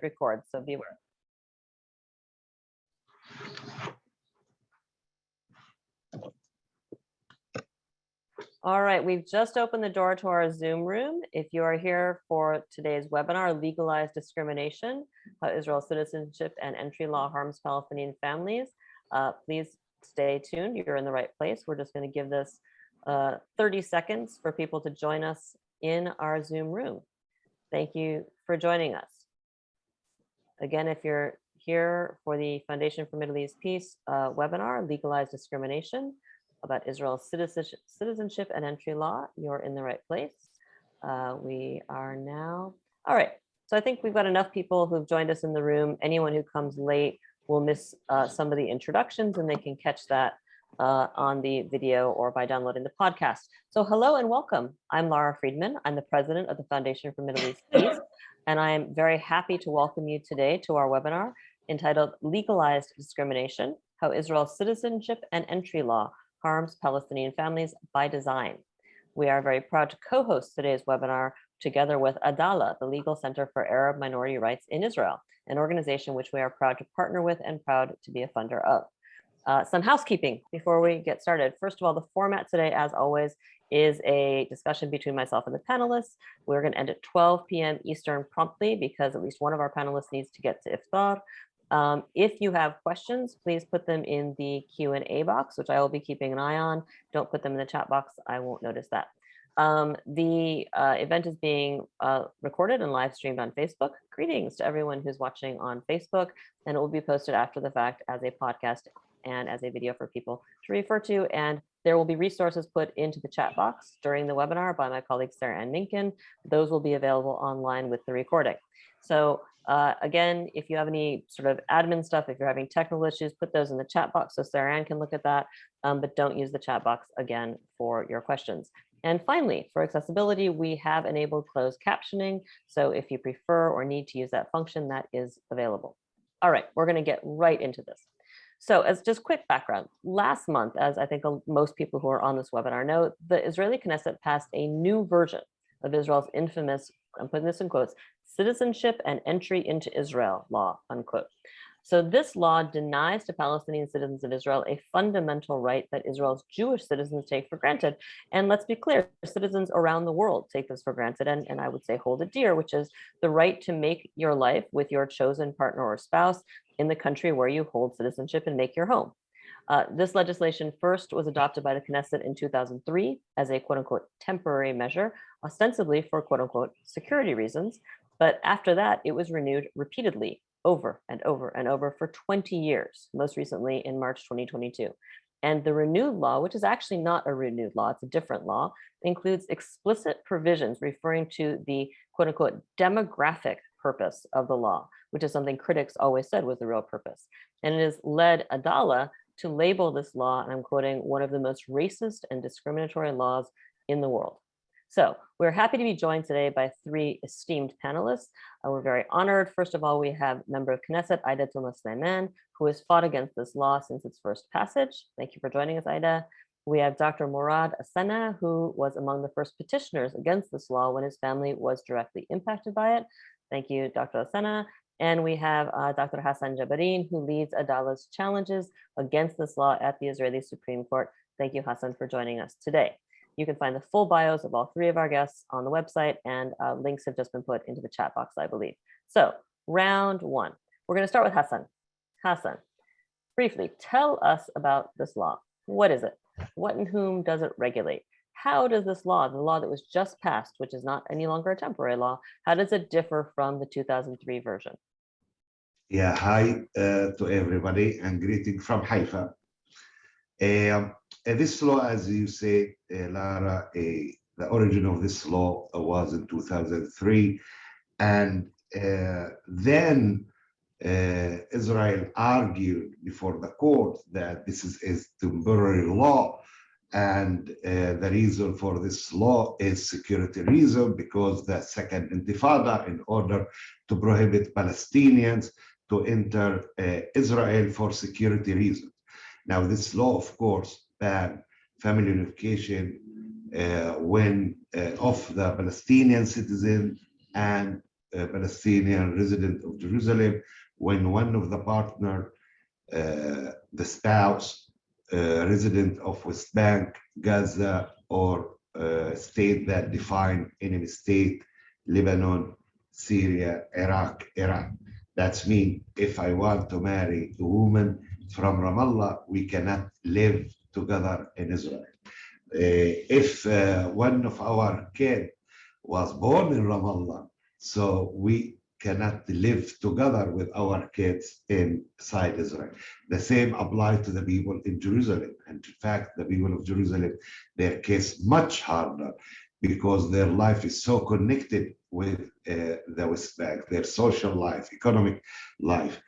record, so be aware. All right, we've just opened the door to our Zoom room. If you are here for today's webinar, Legalized Discrimination, How Israel's Citizenship and Entry Law Harms Palestinian Families, please stay tuned. You're in the right place. We're just going to give this 30 seconds for people to join us in our Zoom room. Thank you for joining us. Again, if you're here for the Foundation for Middle East Peace webinar, Legalized Discrimination, about Israel's citizenship and entry law, you're in the right place. We are now, all right. So I think we've got enough people who've joined us in the room. Anyone who comes late will miss some of the introductions, and they can catch that on the video or by downloading the podcast. So hello and welcome. I'm Lara Friedman. I'm the president of the Foundation for Middle East Peace, and I am very happy to welcome you today to our webinar entitled Legalized Discrimination, How Israel's Citizenship and Entry Law Harms Palestinian Families by Design. We are very proud to co-host today's webinar together with Adalah, the Legal Center for Arab Minority Rights in Israel, an organization which we are proud to partner with and proud to be a funder of. Some housekeeping before we get started. First of all, the format today, as always, is a discussion between myself and the panelists. We're going to end at 12 p.m. Eastern promptly because at least one of our panelists needs to get to iftar. If you have questions, please put them in the Q&A box, which I will be keeping an eye on. Don't put them in the chat box. I won't notice that. The event is being recorded and live streamed on Facebook. Greetings to everyone who's watching on Facebook, and it will be posted after the fact as a podcast and as a video for people to refer to. And there will be resources put into the chat box during the webinar by my colleague Sarah Ann Minkin. Those will be available online with the recording. So again, if you have any sort of admin stuff, if you're having technical issues, put those in the chat box so Sarah Ann can look at that, but don't use the chat box again for your questions. And finally, for accessibility, we have enabled closed captioning. So if you prefer or need to use that function, that is available. All right, we're going to get right into this. So as just quick background, last month, as I think most people who are on this webinar know, the Israeli Knesset passed a new version of Israel's infamous, I'm putting this in quotes, Citizenship and Entry into Israel law, unquote. So this law denies to Palestinian citizens of Israel a fundamental right that Israel's Jewish citizens take for granted. And let's be clear, citizens around the world take this for granted, and I would say hold it dear, which is the right to make your life with your chosen partner or spouse in the country where you hold citizenship and make your home. This legislation first was adopted by the Knesset in 2003 as a quote unquote temporary measure, ostensibly for quote unquote security reasons. But after that, it was renewed repeatedly over and over and over for 20 years, most recently in March 2022. And the renewed law, which is actually not a renewed law, it's a different law, includes explicit provisions referring to the quote unquote demographic purpose of the law, which is something critics always said was the real purpose. And it has led Adalah to label this law, and I'm quoting, one of the most racist and discriminatory laws in the world. So we're happy to be joined today by three esteemed panelists. We're very honored. First of all, we have member of Knesset Aida Touma-Sliman, who has fought against this law since its first passage. Thank you for joining us, Aida. We have Dr. Morad El Sana, who was among the first petitioners against this law when his family was directly impacted by it. Thank you, Dr. El Sana. And we have Dr. Hassan Jabareen, who leads Adalah's challenges against this law at the Israeli Supreme Court. Thank you, Hassan, for joining us today. You can find the full bios of all three of our guests on the website, and links have just been put into the chat box, I believe. So round one, we're going to start with Hassan. Hassan, briefly, tell us about this law. What is it? What and whom does it regulate? How does this law, the law that was just passed, which is not any longer a temporary law, how does it differ from the 2003 version? Yeah, hi to everybody and greeting from Haifa. This law, as you say, Lara, the origin of this law was in 2003. And then Israel argued before the court that this is a temporary law. And the reason for this law is security reason, because the second intifada, in order to prohibit Palestinians to enter Israel for security reasons. Now, this law, of course, banned family unification when of the Palestinian citizen and Palestinian resident of Jerusalem when one of the partner, the spouse, resident of West Bank, Gaza, or state that define enemy state, Lebanon, Syria, Iraq, Iran. That's mean if I want to marry a woman from Ramallah, we cannot live together in Israel. If one of our kids was born in Ramallah, so we cannot live together with our kids inside Israel. The same applies to the people in Jerusalem. And in fact, the people of Jerusalem, their case much harder because their life is so connected with the West Bank, their social life, economic life.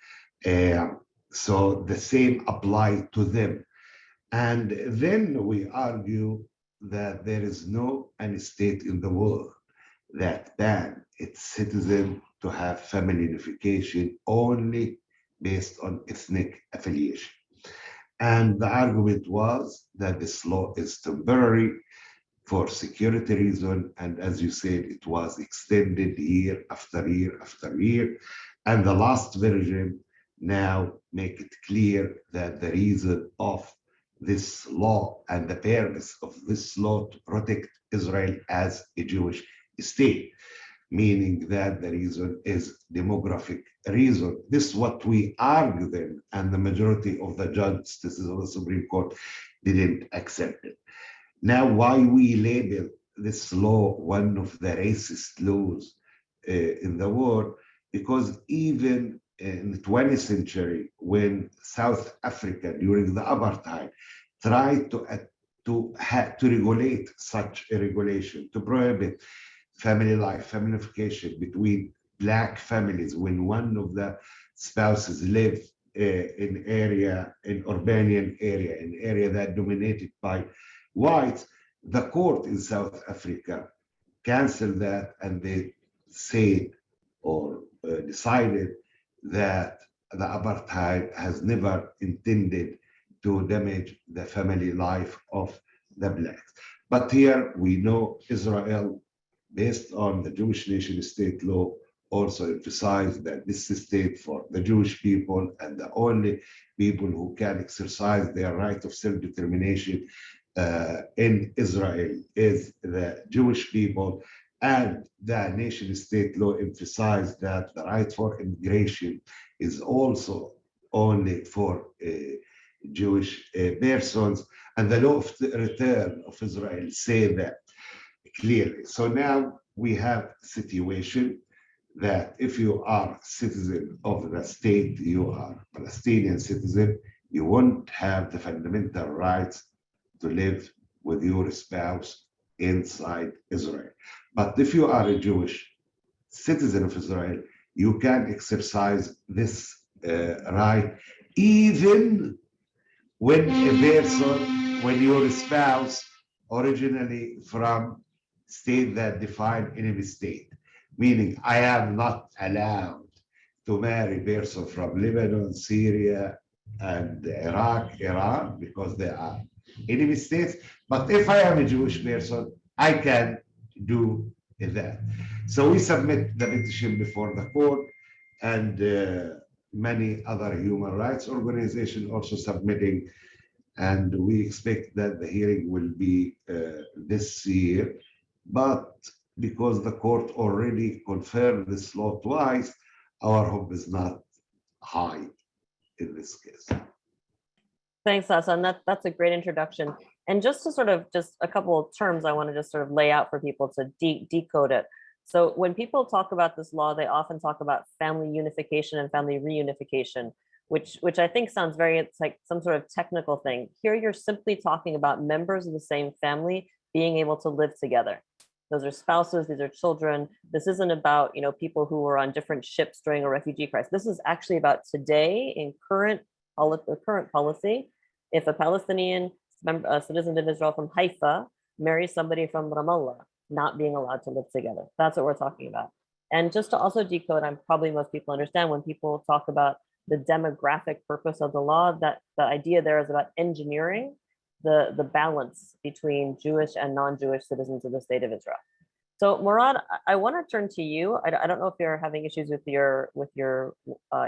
So the same apply to them. And then we argue that there is no any state in the world that ban its citizens to have family unification only based on ethnic affiliation. And the argument was that this law is temporary for security reason. And as you said, it was extended year after year after year. And the last version now make it clear that the reason of this law and the purpose of this law to protect Israel as a Jewish state, meaning that the reason is demographic reason. This is what we argue then, and the majority of the justices of the Supreme Court didn't accept it. Now, why we label this law one of the racist laws in the world? Because even in the 20th century, when South Africa during the apartheid tried to regulate such a regulation, to prohibit family life, family unification between Black families when one of the spouses live in Urbanian area, an area that dominated by whites, the court in South Africa canceled that, and they said or decided that the apartheid has never intended to damage the family life of the Blacks. But here we know Israel, based on the Jewish nation state law, also emphasized that this is state for the Jewish people, and the only people who can exercise their right of self-determination in Israel is the Jewish people. And the nation state law emphasized that the right for immigration is also only for Jewish persons, and the law of the return of Israel say that clearly. So now we have a situation that if you are citizen of the state, you are Palestinian citizen, you won't have the fundamental rights to live with your spouse inside Israel. But if you are a Jewish citizen of Israel, you can exercise this right, even when when your spouse originally from state that define enemy state, meaning I am not allowed to marry person from Lebanon, Syria, and Iraq, Iran, because they are enemy states. But if I am a Jewish person, I can do that. So we submit the petition before the court, and many other human rights organizations also submitting, and we expect that the hearing will be this year. But because the court already confirmed this law twice, our hope is not high in this case. Thanks, Hassan. That's a great introduction. And just to sort of just a couple of terms I want to just sort of lay out for people to decode it. So when people talk about this law, they often talk about family unification and family reunification, which I think sounds very, it's like some sort of technical thing. Here you're simply talking about members of the same family being able to live together. Those are spouses, these are children. This isn't about, you know, people who were on different ships during a refugee crisis. This is actually about today in current policy. If a Palestinian citizen of Israel from Haifa marries somebody from Ramallah, not being allowed to live together. That's what we're talking about. And just to also decode, probably most people understand when people talk about the demographic purpose of the law, that the idea there is about engineering the balance between Jewish and non-Jewish citizens of the state of Israel. So Morad, I want to turn to you. I don't know if you're having issues with your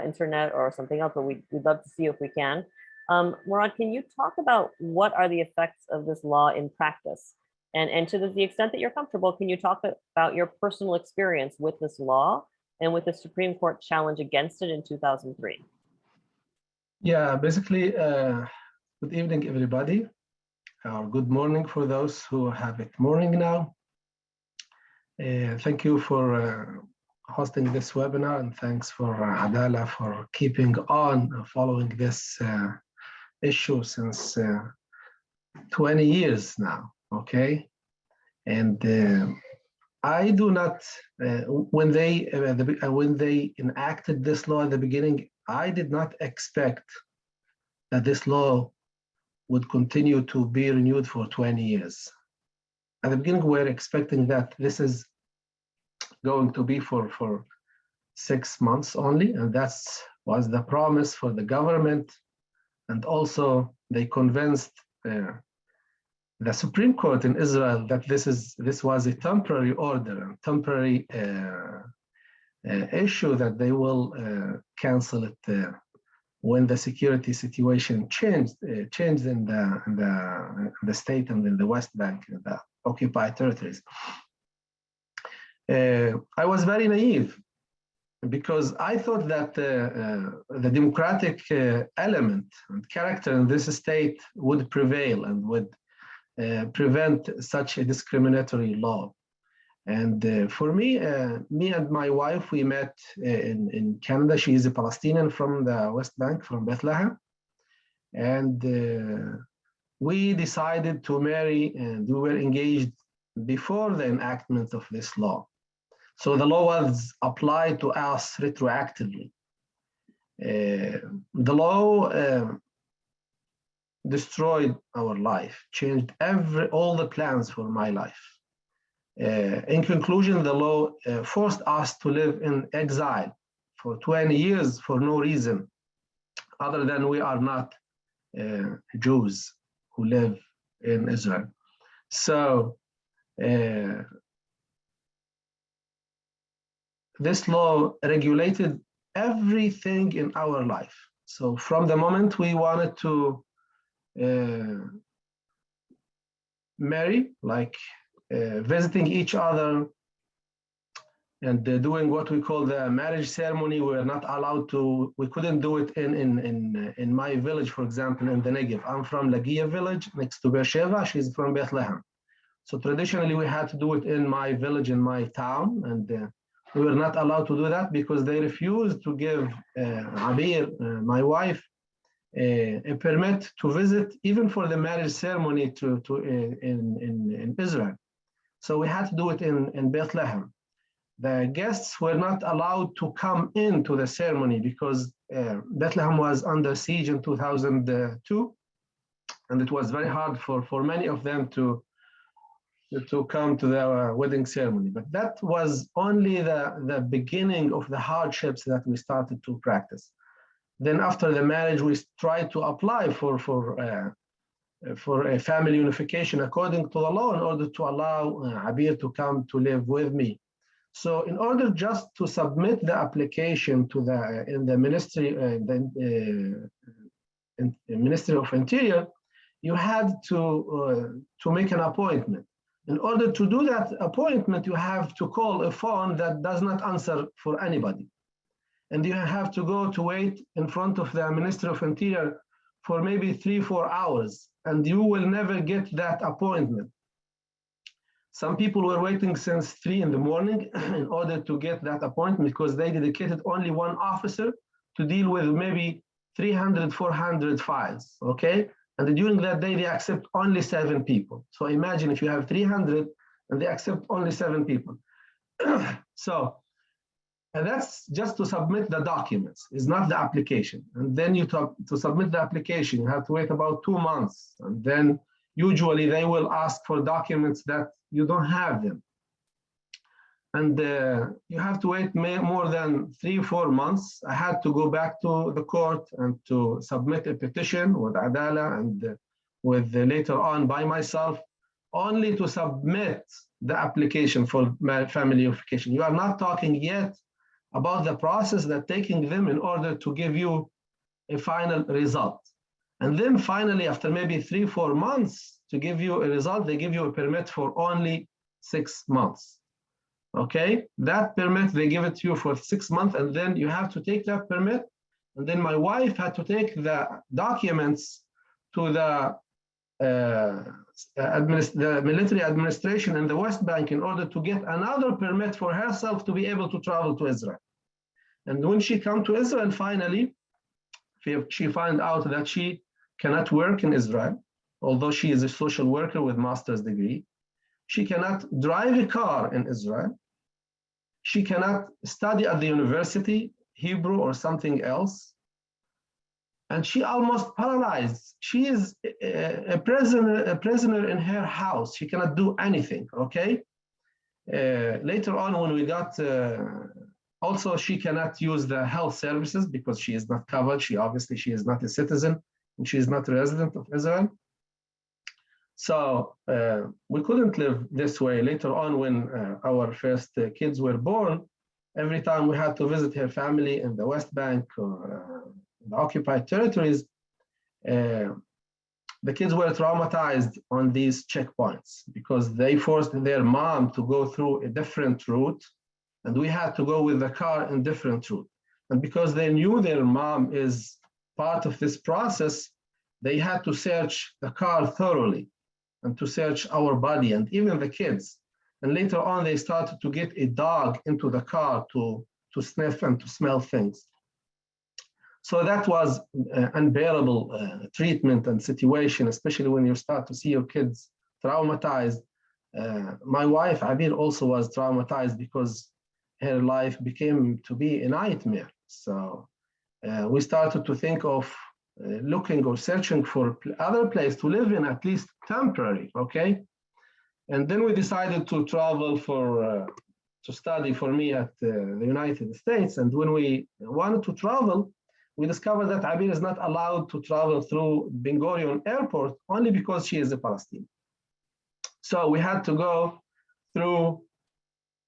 internet or something else, but we'd love to see you if we can. Morad, can you talk about what are the effects of this law in practice? And to the extent that you're comfortable, can you talk about your personal experience with this law and with the Supreme Court challenge against it in 2003? Yeah, basically, good evening, everybody, or good morning for those who have it morning now. Thank you for hosting this webinar, and thanks for Adalah for keeping on following this issue since 20 years now, okay? And I do not, when they enacted this law at the beginning, I did not expect that this law would continue to be renewed for 20 years. At the beginning, we were expecting that this is going to be for 6 months only, and that was the promise for the government. And also, they convinced the Supreme Court in Israel that this was a temporary order, a temporary issue, that they will cancel it when the security situation changed in the state and in the West Bank, the occupied territories. I was very naive because I thought that the democratic element and character in this state would prevail and would prevent such a discriminatory law. And for me, me and my wife, we met in Canada. She is a Palestinian from the West Bank, from Bethlehem. And we decided to marry, and we were engaged before the enactment of this law. So the law was applied to us retroactively. The law destroyed our life, changed all the plans for my life. In conclusion, the law forced us to live in exile for 20 years for no reason, other than we are not Jews who live in Israel. So this law regulated everything in our life. So from the moment we wanted to marry, like visiting each other and doing what we call the marriage ceremony, we were not allowed to, we couldn't do it in my village, for example, in the Negev. I'm from Lagia village next to Beersheba, she's from Bethlehem. So traditionally we had to do it in my village, in my town, and we were not allowed to do that because they refused to give Abir, my wife, a permit to visit, even for the marriage ceremony in Israel. So we had to do it in Bethlehem. The guests were not allowed to come into the ceremony because Bethlehem was under siege in 2002, and it was very hard for many of them to come to the wedding ceremony. But that was only the beginning of the hardships that we started to practice. Then after the marriage, we tried to apply for a family unification according to the law in order to allow Abir to come to live with me. So in order just to submit the application in the Ministry of Interior, you had to make an appointment. In order to do that appointment, you have to call a phone that does not answer for anybody. And you have to go to wait in front of the Ministry of Interior for maybe 3-4 hours, and you will never get that appointment. Some people were waiting since 3 in the morning in order to get that appointment because they dedicated only one officer to deal with maybe 300, 400 files, okay? And during that day, they accept only 7 people. So imagine if you have 300 and they accept only 7 people. So, and that's just to submit the documents, it's not the application. And then to submit the application, you have to wait about 2 months. And then usually they will ask for documents that you don't have them. And you have to wait more than 3-4 months. I had to go back to the court and to submit a petition with Adalah and with later on by myself, only to submit the application for family unification. You are not talking yet about the process that taking them in order to give you a final result. And then finally, after maybe 3-4 months to give you a result, they give you a permit for only 6 months. Okay, that permit, they give it to you for 6 months, and then you have to take that permit. And then my wife had to take the documents to the military administration in the West Bank in order to get another permit for herself to be able to travel to Israel. And when she came to Israel, finally, she found out that she cannot work in Israel, although she is a social worker with master's degree. She cannot drive a car in Israel. She cannot study at the university, Hebrew or something else. And she almost paralyzed. She is a prisoner in her house. She cannot do anything, okay? Later on when we got, also she cannot use the health services because she is not covered. She is not a citizen and she is not a resident of Israel. So we couldn't live this way. Later on when our first kids were born, every time we had to visit her family in the West Bank or the occupied territories, the kids were traumatized on these checkpoints because they forced their mom to go through a different route, and we had to go with the car in different route. And because they knew their mom is part of this process, they had to search the car thoroughly and to search our body and even the kids. And later on, they started to get a dog into the car to sniff and to smell things. So that was unbearable treatment and situation, especially when you start to see your kids traumatized. My wife, Abir, also was traumatized because her life became to be a nightmare. So we started to think of looking or searching for other place to live in, at least temporary, okay? And then we decided to travel to study for me at the United States. And when we wanted to travel, we discovered that Abir is not allowed to travel through Ben Gurion Airport only because she is a Palestinian. So we had to go through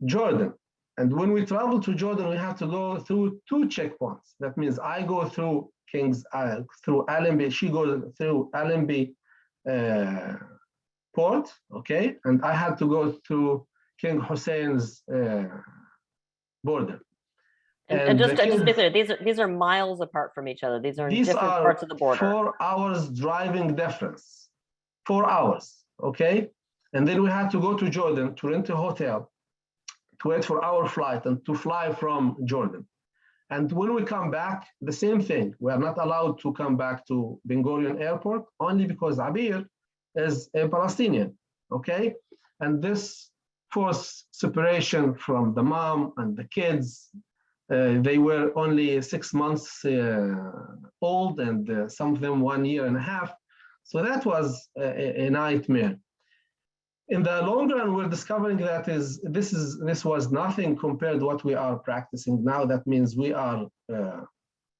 Jordan. And when we travel to Jordan, we have to go through 2 checkpoints. That means I go through through Allenby, she goes through Allenby port, okay? And I had to go through King Hussein's border. And just to be clear, these are miles apart from each other. These are in different parts of the border. 4 hours driving difference, 4 hours, okay? And then we had to go to Jordan to rent a hotel, to wait for our flight and to fly from Jordan. And when we come back, the same thing. We are not allowed to come back to Ben Gurion Airport only because Abir is a Palestinian, okay? And this forced separation from the mom and the kids. They were only 6 months old and some of them 1.5 years. So that was a nightmare. In the long run, we're discovering that this was nothing compared to what we are practicing now. That means we are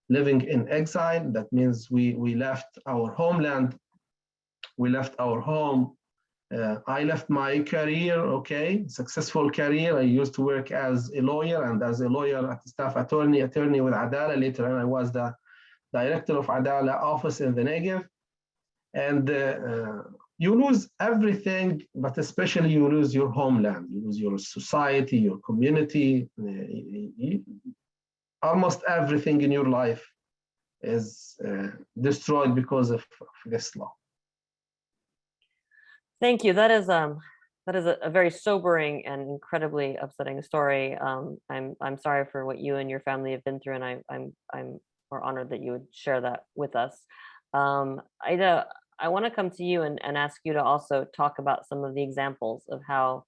living in exile. That means we left our homeland. We left our home. I left my career, okay, successful career. I used to work as a lawyer and as a lawyer at staff attorney with Adalah. Later on, I was the director of Adalah office in the Negev. And you lose everything, but especially you lose your homeland, you lose your society, your community. Almost everything in your life is destroyed because of this law. Thank you. That is a very sobering and incredibly upsetting story. I'm sorry for what you and your family have been through, and I'm more honored that you would share that with us. Aida, I want to come to you and ask you to also talk about some of the examples of how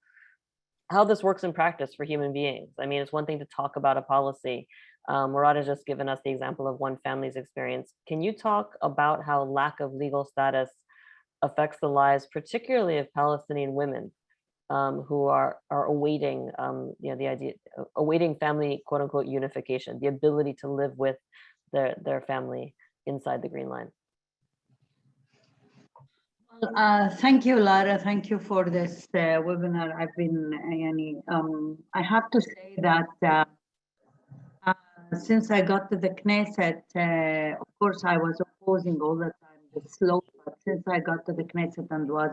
this works in practice for human beings. I mean, it's one thing to talk about a policy. Morad has just given us the example of one family's experience. Can you talk about how lack of legal status affects the lives, particularly of Palestinian women who are awaiting, awaiting family, quote unquote, unification, the ability to live with their family inside the Green Line? Thank you, Lara. Thank you for this webinar. I've been, I have to say that since I got to the Knesset, of course, I was opposing all the time the slope, but since I got to the Knesset and was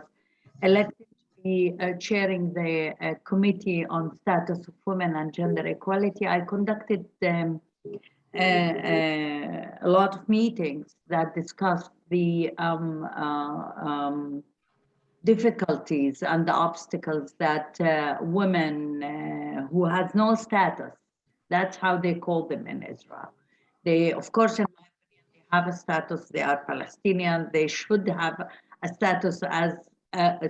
elected to be chairing the Committee on Status of Women and Gender Equality, I conducted a lot of meetings that discussed the difficulties and the obstacles that women who has no status, that's how they call them in Israel. They, of course, in my opinion, they have a status, they are Palestinian, they should have a status as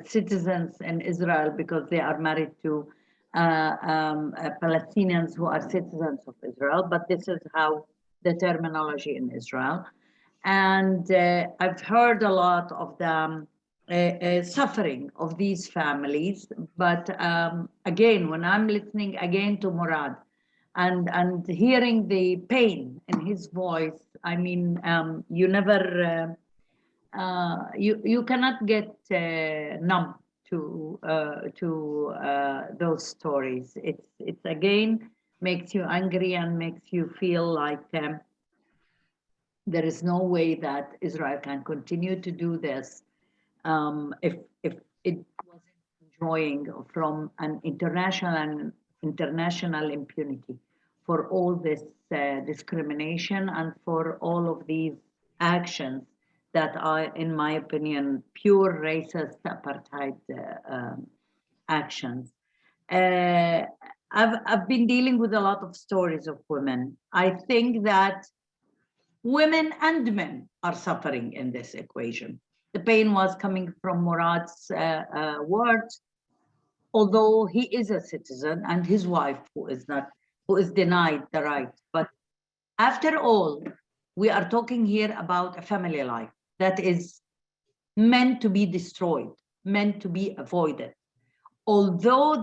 citizens in Israel because they are married to Palestinians who are citizens of Israel, but this is how the terminology in Israel. And I've heard a lot of the suffering of these families, but again, when I'm listening again to Morad and hearing the pain in his voice, I mean, you never, you cannot get numb to those stories. It's again makes you angry and makes you feel like there is no way that Israel can continue to do this if it wasn't enjoying from an international impunity for all this discrimination and for all of these actions that are, in my opinion, pure racist apartheid actions. I've been dealing with a lot of stories of women. I think that women and men are suffering in this equation. The pain was coming from Murad's words, although he is a citizen and his wife who is denied the right. But after all, we are talking here about a family life that is meant to be destroyed, meant to be avoided. Although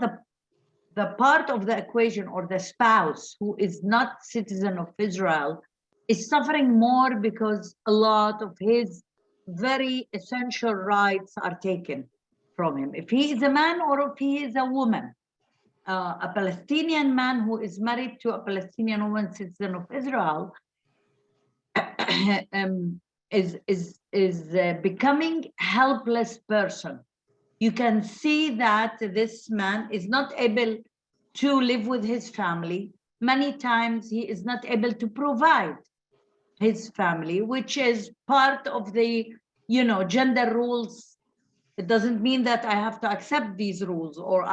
the part of the equation or the spouse who is not citizen of Israel is suffering more because a lot of his very essential rights are taken from him. If he is a man or if he is a woman, a Palestinian man who is married to a Palestinian woman, citizen of Israel, is becoming helpless person. You can see that this man is not able to live with his family. Many times he is not able to provide his family, which is part of the, gender rules. It doesn't mean that I have to accept these rules or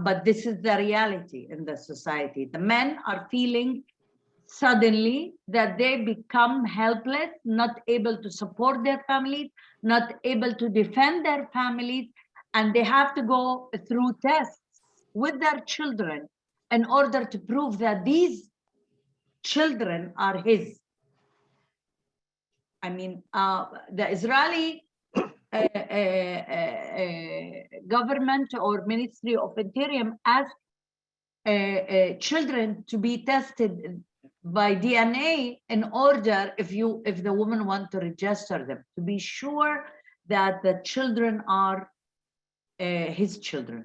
but this is the reality in the society. The men are feeling suddenly that they become helpless, not able to support their families, not able to defend their families, and they have to go through tests with their children in order to prove that these children are his. I mean, the Israeli government or Ministry of Interior asked children to be tested by DNA in order, if the woman want to register them, to be sure that the children are his children.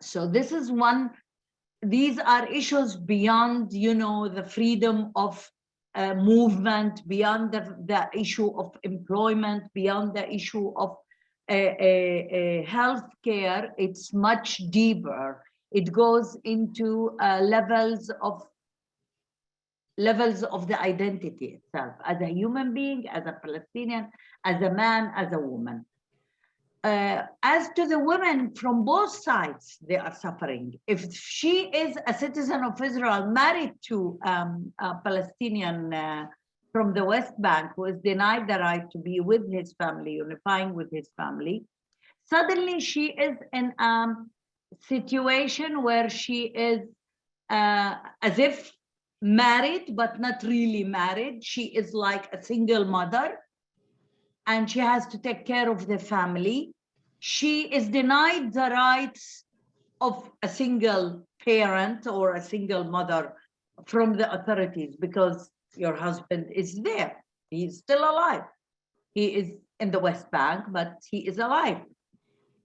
So this is one. These are issues beyond, the freedom of movement, beyond the issue of employment, beyond the issue of health care. It's much deeper. It goes into levels of the identity itself, as a human being, as a Palestinian, as a man, as a woman. As to the women from both sides, they are suffering. If she is a citizen of Israel married to a Palestinian from the West Bank who is denied the right to be with his family, unifying with his family, suddenly she is in a situation where she is as if married, but not really married. She is like a single mother, and she has to take care of the family. She is denied the rights of a single parent or a single mother from the authorities because your husband is there. He is still alive. He is in the West Bank, but he is alive.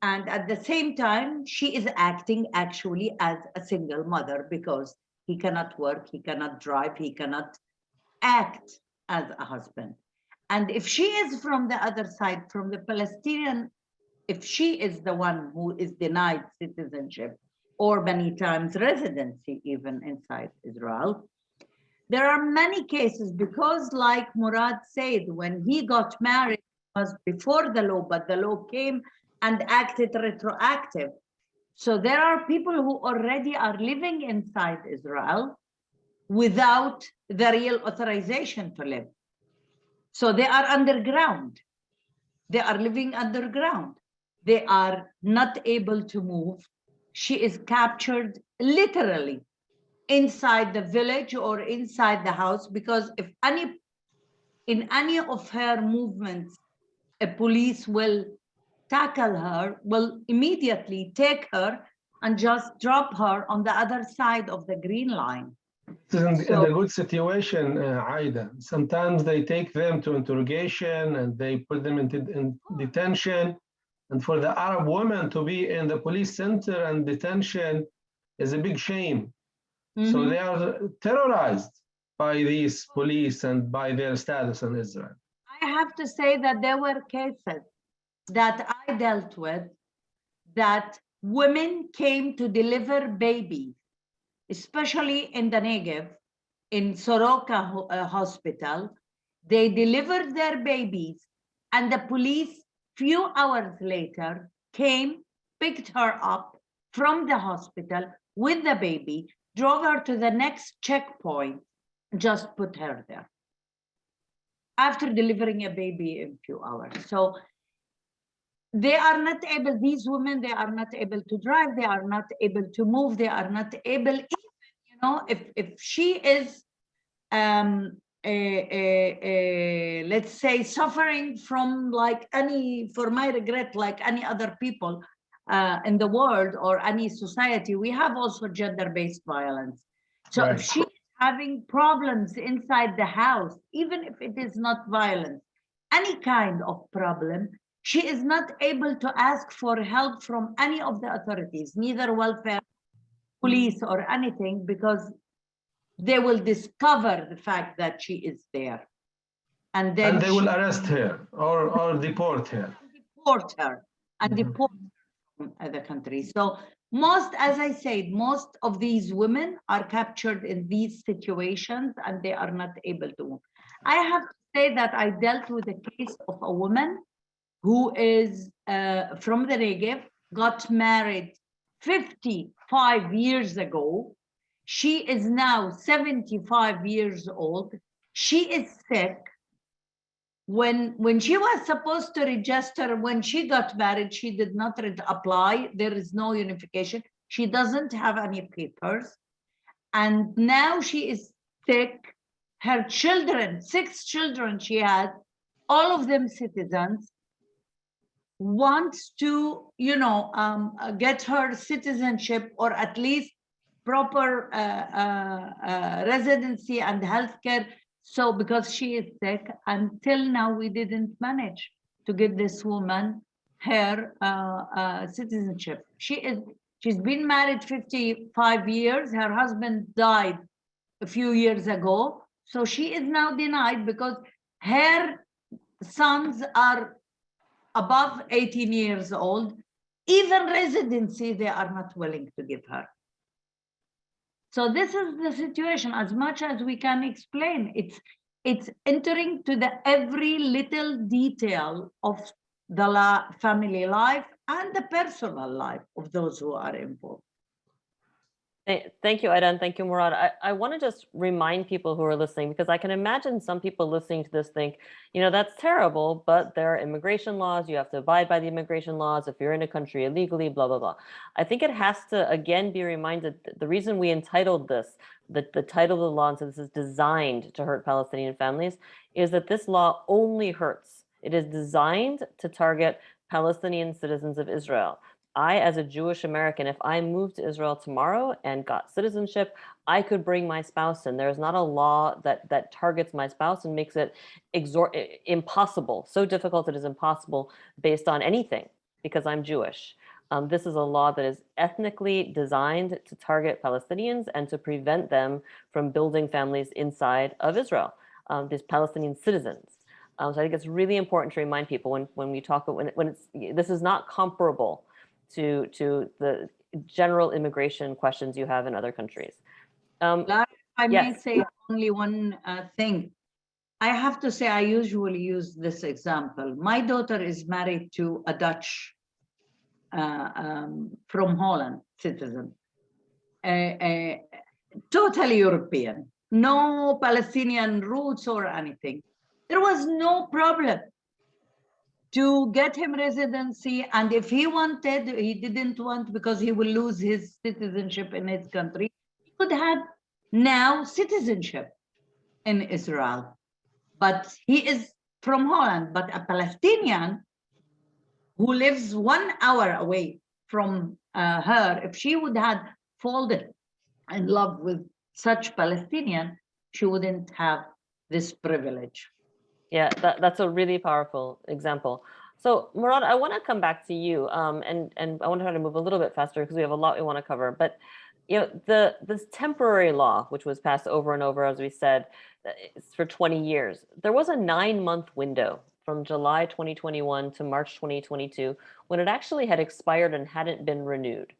And at the same time, she is acting actually as a single mother because he cannot work, he cannot drive, he cannot act as a husband. And if she is from the other side, from the Palestinian, if she is the one who is denied citizenship or many times residency even inside Israel, there are many cases because like Morad said, when he got married, it was before the law, but the law came and acted retroactive. So there are people who already are living inside Israel without the real authorization to live. So they are underground. They are living underground. They are not able to move. She is captured literally inside the village or inside the house, because if in any of her movements, a police will tackle her, will immediately take her and just drop her on the other side of the green line. Isn't in a good situation, Aida. Sometimes they take them to interrogation and they put them in detention. And for the Arab women to be in the police center and detention is a big shame. So they are terrorized by these police and by their status in Israel. I have to say that there were cases that I dealt with that women came to deliver babies, especially in the Negev, in Soroka hospital. They delivered their babies and the police, few hours later, came, picked her up from the hospital with the baby, drove her to the next checkpoint, just put her there after delivering a baby in few hours. So they are not able, these women, they are not able to drive, they are not able to move, they are not able, even, you know, if she is, let's say, suffering from like any, for my regret, like any other people in the world or any society, we have also gender-based violence. So Right. if she is having problems inside the house, even if it is not violence, any kind of problem, she is not able to ask for help from any of the authorities, neither welfare, police, or anything, because they will discover the fact that she is there. And then they will arrest her or deport her. Deport her and deport her from other countries. So most, as I said, most of these women are captured in these situations and they are not able to move. I have to say that I dealt with a case of a woman who is from the Negev, got married 55 years ago. She is now 75 years old. She is sick. When she was supposed to register, when she got married, she did not apply. There is no unification. She doesn't have any papers. And now she is sick. Her children, 6 children she had, all of them citizens, wants to, you know, get her citizenship or at least proper residency and healthcare. So because she is sick, until now we didn't manage to give this woman her citizenship. She's been married 55 years. Her husband died a few years ago. So she is now denied because her sons are above 18 years old. Even residency, they are not willing to give her. So this is the situation. As much as we can explain, it's entering to the every little detail of the family life and the personal life of those who are involved. Thank you, Aida, and thank you, Morad. I want to just remind people who are listening, because I can imagine some people listening to this think, you know, that's terrible, but there are immigration laws. You have to abide by the immigration laws if you're in a country illegally, blah, blah, blah. I think it has to, again, be reminded that the reason we entitled this, the title of the law, and so this is designed to hurt Palestinian families, is that this law only hurts. It is designed to target Palestinian citizens of Israel. I, as a Jewish American, if I moved to Israel tomorrow and got citizenship, I could bring my spouse in. There's not a law that targets my spouse and makes it impossible, so difficult it is impossible based on anything because I'm Jewish. This is a law that is ethnically designed to target Palestinians and to prevent them from building families inside of Israel, these Palestinian citizens. So I think it's really important to remind people when we talk when it's this is not comparable to the general immigration questions you have in other countries. Lara, if I may Yes. say only one thing. I have to say I usually use this example. My daughter is married to a Dutch from Holland citizen, totally European, no Palestinian roots or anything. There was no problem to get him residency, and if he wanted, he didn't want because he will lose his citizenship in his country, he could have now citizenship in Israel. But he is from Holland, but a Palestinian who lives 1 hour away from her, if she would have fallen in love with such Palestinian, she wouldn't have this privilege. Yeah, that's a really powerful example. So Morad, I want to come back to you, and I want to try to move a little bit faster because we have a lot we want to cover. But this temporary law, which was passed over and over, as we said, for 20 years, there was a 9-month window from July 2021 to March 2022 when it actually had expired and hadn't been renewed.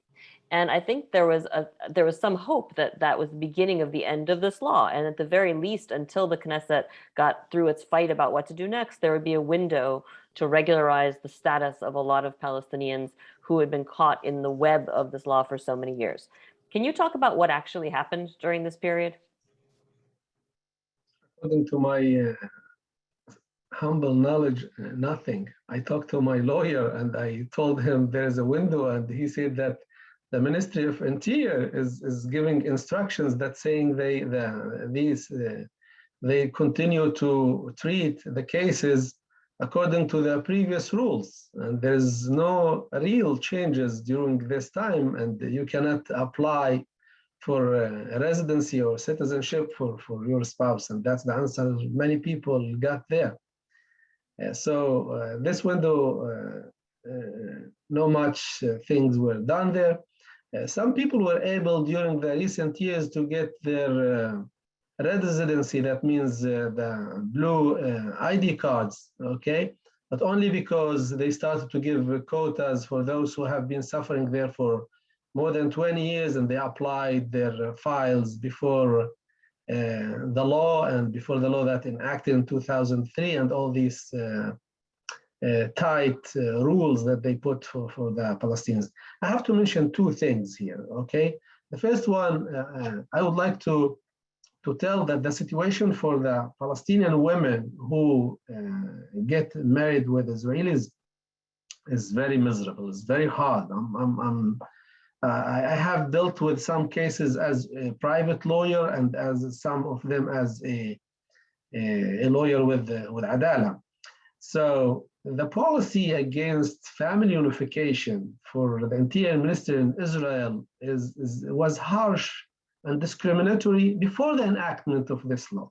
And I think there was some hope that that was the beginning of the end of this law. And at the very least, until the Knesset got through its fight about what to do next, there would be a window to regularize the status of a lot of Palestinians who had been caught in the web of this law for so many years. Can you talk about what actually happened during this period? According to my humble knowledge, nothing. I talked to my lawyer and I told him there's a window, and he said that the Ministry of Interior is giving instructions that saying they continue to treat the cases according to the previous rules, and there's no real changes during this time, and you cannot apply for a residency or citizenship for your spouse, and that's the answer many people got there. So this window, no much things were done there. Some people were able during the recent years to get their residency, that means the blue ID cards, okay? But only because they started to give quotas for those who have been suffering there for more than 20 years, and they applied their files before the law and before the law that enacted in 2003 and all these tight rules that they put for the Palestinians. I have to mention two things here, okay? The first one, I would like to tell that the situation for the Palestinian women who get married with Israelis is very miserable, it's very hard. I have dealt with some cases as a private lawyer and as some of them as a lawyer with Adalah. So the policy against family unification for the Interior Minister in Israel was harsh and discriminatory before the enactment of this law.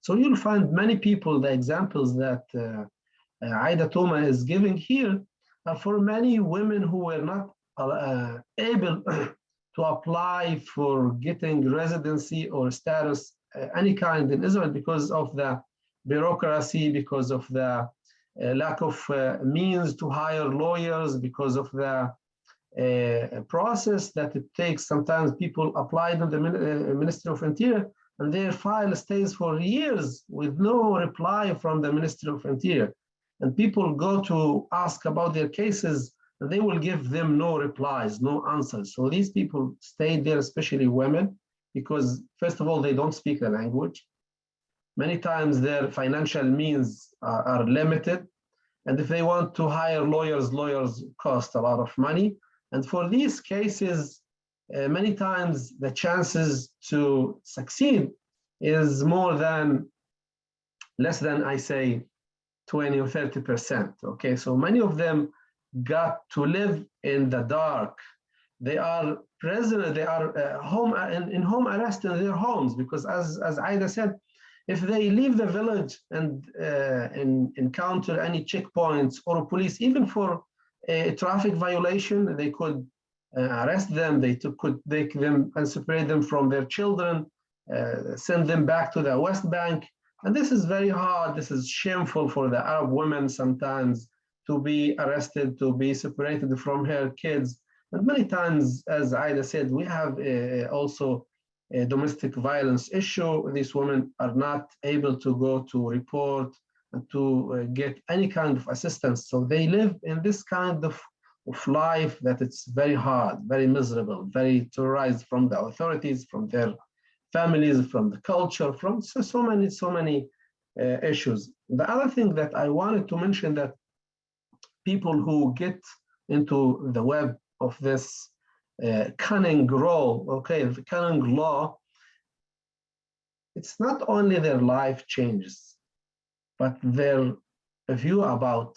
So you'll find many people, the examples that Aida Touma is giving here are for many women who were not able to apply for getting residency or status any kind in Israel because of the bureaucracy, because of the lack of means to hire lawyers, because of the process that it takes. Sometimes people apply to the Ministry of Interior and their file stays for years with no reply from the Ministry of Interior. And people go to ask about their cases and they will give them no replies, no answers. So these people stay there, especially women, because first of all, they don't speak the language. Many times their financial means are limited. And if they want to hire lawyers, lawyers cost a lot of money. And for these cases, many times the chances to succeed is less than, I say, 20 or 30%. Okay, so many of them got to live in the dark. They are prisoner, they are in home arrest in their homes, because as Aida said, if they leave the village and encounter any checkpoints or police, even for a traffic violation, they could arrest them, could take them and separate them from their children, send them back to the West Bank. And this is very hard. This is shameful for the Arab women sometimes to be arrested, to be separated from her kids. And many times, as Aida said, we have also a domestic violence issue. These women are not able to go to report and to get any kind of assistance. So they live in this kind of life that it's very hard, very miserable, very terrorized from the authorities, from their families, from the culture, from so many issues. The other thing that I wanted to mention, that people who get into the web of this cunning role, the cunning law, it's not only their life changes, but their view about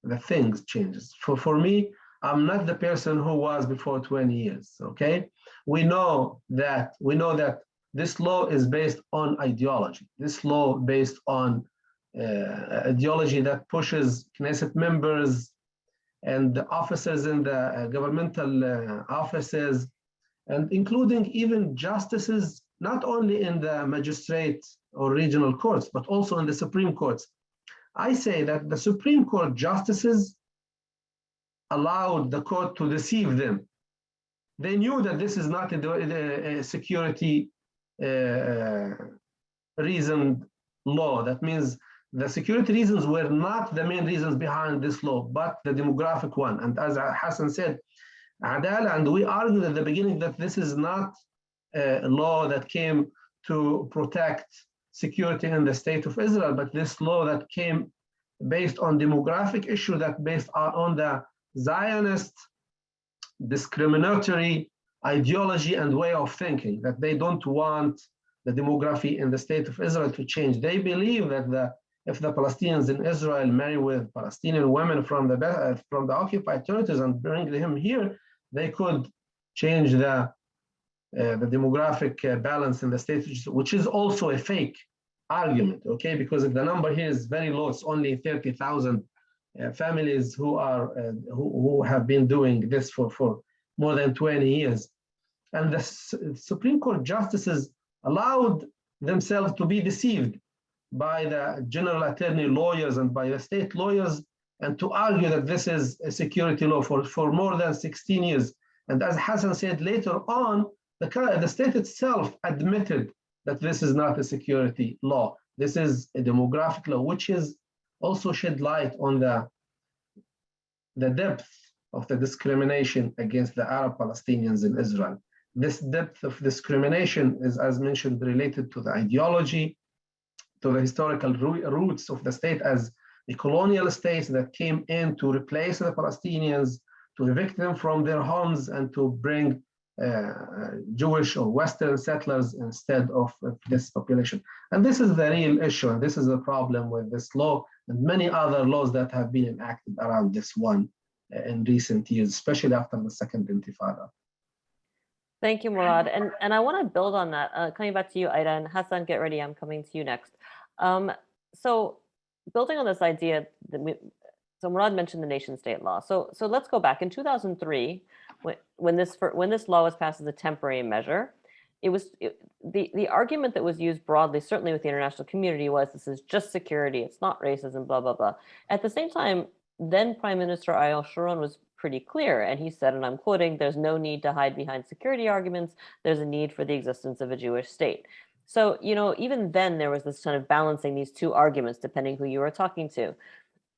the things changes. For me, I'm not the person who was before 20 years, okay? We know that this law is based on ideology. This law based on ideology that pushes Knesset members and the officers in the governmental offices, and including even justices, not only in the magistrate or regional courts, but also in the Supreme Courts. I say that the Supreme Court justices allowed the court to deceive them. They knew that this is not a security reasoned law. That means the security reasons were not the main reasons behind this law, but the demographic one. And as Hassan said, Adalah, and we argued at the beginning that this is not a law that came to protect security in the state of Israel, but this law that came based on demographic issue, that based on the Zionist discriminatory ideology and way of thinking, that they don't want the demography in the state of Israel to change. They believe that if the Palestinians in Israel marry with Palestinian women from the occupied territories and bring them here, they could change the demographic balance in the state, which is also a fake argument, okay? Because if the number here is very low, it's only 30,000 families who have been doing this for more than 20 years. And the Supreme Court justices allowed themselves to be deceived by the general attorney lawyers and by the state lawyers, and to argue that this is a security law for more than 16 years. And as Hassan said later on, the state itself admitted that this is not a security law. This is a demographic law, which is also shed light on the depth of the discrimination against the Arab Palestinians in Israel. This depth of discrimination is, as mentioned, related to the ideology, to the historical roots of the state as a colonial state that came in to replace the Palestinians, to evict them from their homes, and to bring Jewish or Western settlers instead of this population. And this is the real issue, and this is the problem with this law and many other laws that have been enacted around this one in recent years, especially after the Second Intifada. Thank you, Morad. And I want to build on that. Coming back to you, Aida, and Hassan, get ready. I'm coming to you next. So building on this idea, so Morad mentioned the nation state law. So let's go back. In 2003, when this law was passed as a temporary measure, the argument that was used broadly, certainly with the international community, was this is just security, it's not racism, blah, blah, blah. At the same time, then Prime Minister Ariel Sharon was pretty clear, and he said, and I'm quoting, "There's no need to hide behind security arguments. There's a need for the existence of a Jewish state." So, even then there was this kind of balancing these two arguments, depending who you were talking to.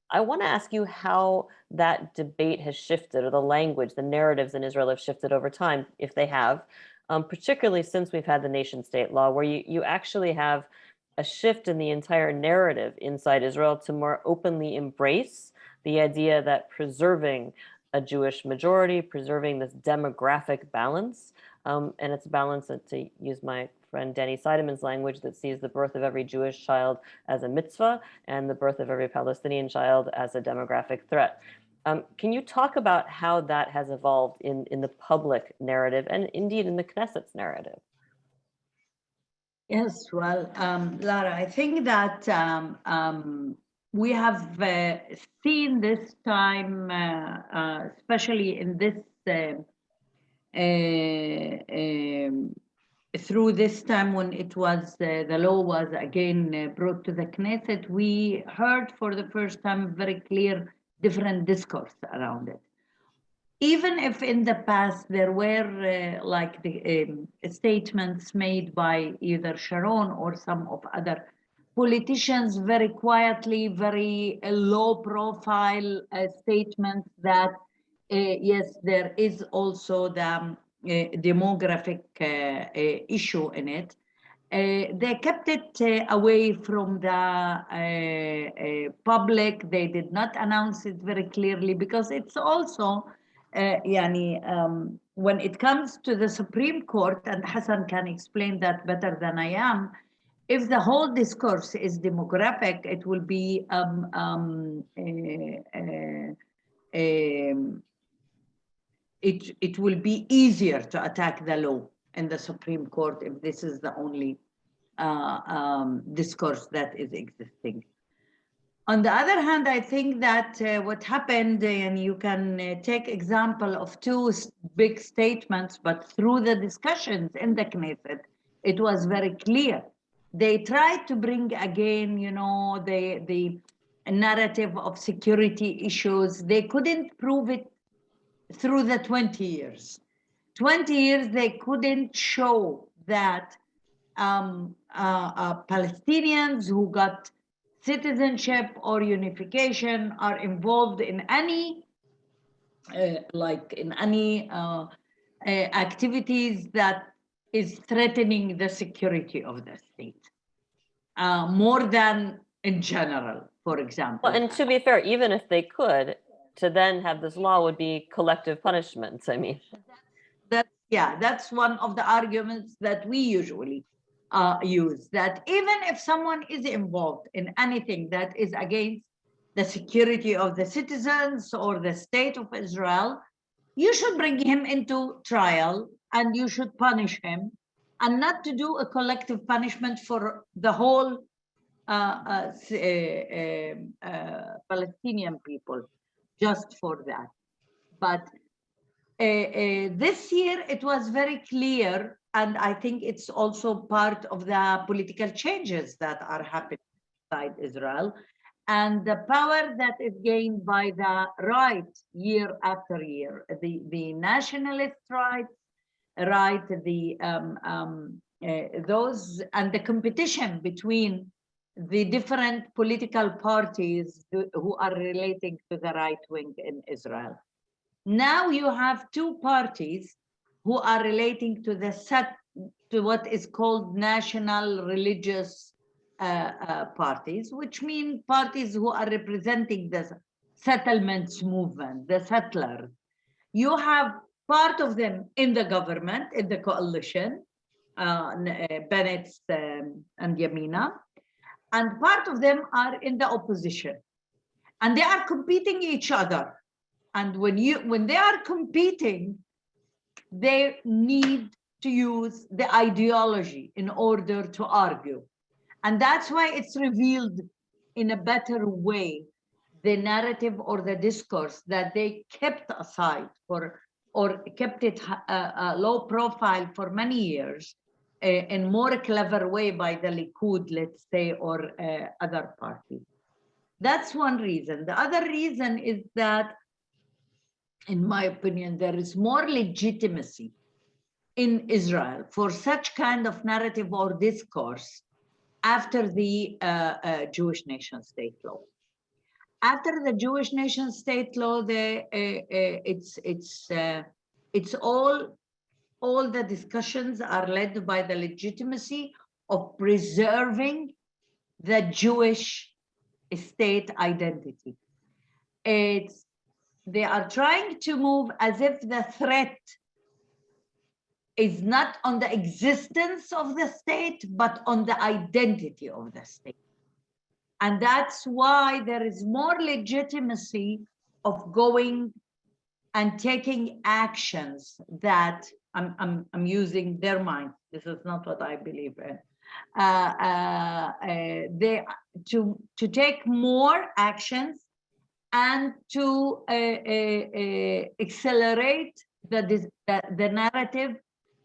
I want to ask you how that debate has shifted, or the language, the narratives in Israel have shifted over time, if they have, particularly since we've had the nation state law, where you actually have a shift in the entire narrative inside Israel to more openly embrace the idea that preserving a Jewish majority, preserving this demographic balance, and it's a balance that, to use my friend Danny Seideman's language, that sees the birth of every Jewish child as a mitzvah and the birth of every Palestinian child as a demographic threat. Can you talk about how that has evolved in the public narrative and indeed in the Knesset's narrative? Yes, well, Lara, I think that we have seen this time, especially in this, through this time when it was, the law was again brought to the Knesset, we heard for the first time very clear different discourse around it. Even if in the past there were like the statements made by either Sharon or some of other politicians, very quietly, very low profile statements that yes, there is also the demographic issue in it. They kept it away from the public. They did not announce it very clearly because it's also when it comes to the Supreme Court, and Hassan can explain that better than I am, if the whole discourse is demographic, it will be it will be easier to attack the law in the Supreme Court if this is the only discourse that is existing. On the other hand, I think that what happened, and you can take example of two big statements, but through the discussions in the Knesset, it was very clear. They tried to bring again, you know, the narrative of security issues. They couldn't prove it through the 20 years. 20 years, they couldn't show that Palestinians who got citizenship or unification are involved in any activities that is threatening the security of the state, more than in general, for example. Well, and to be fair, even if they could, to then have this law would be collective punishments. I mean, that's one of the arguments that we usually use, that even if someone is involved in anything that is against the security of the citizens or the state of Israel, you should bring him into trial and you should punish him, and not to do a collective punishment for the whole Palestinian people just for that. But this year it was very clear, and I think it's also part of the political changes that are happening inside Israel, and the power that is gained by the right year after year, the nationalist right, those, and the competition between the different political parties who are relating to the right wing in Israel. Now you have two parties who are relating to to what is called national religious parties, which mean parties who are representing the settlements movement, the settlers. You have part of them in the government, in the coalition, Bennett and Yamina, and part of them are in the opposition, and they are competing each other. And when they are competing, they need to use the ideology in order to argue. And that's why it's revealed in a better way the narrative or the discourse that they kept aside or kept it low profile for many years in more clever way by the Likud, let's say, or other parties. That's one reason. The other reason is that, in my opinion, there is more legitimacy in Israel for such kind of narrative or discourse after the Jewish nation state law. After the Jewish nation state law, it's all the discussions are led by the legitimacy of preserving the Jewish state identity. They are trying to move as if the threat is not on the existence of the state, but on the identity of the state. And that's why there is more legitimacy of going and taking actions that I'm using their mind. This is not what I believe in. They to take more actions and to accelerate the narrative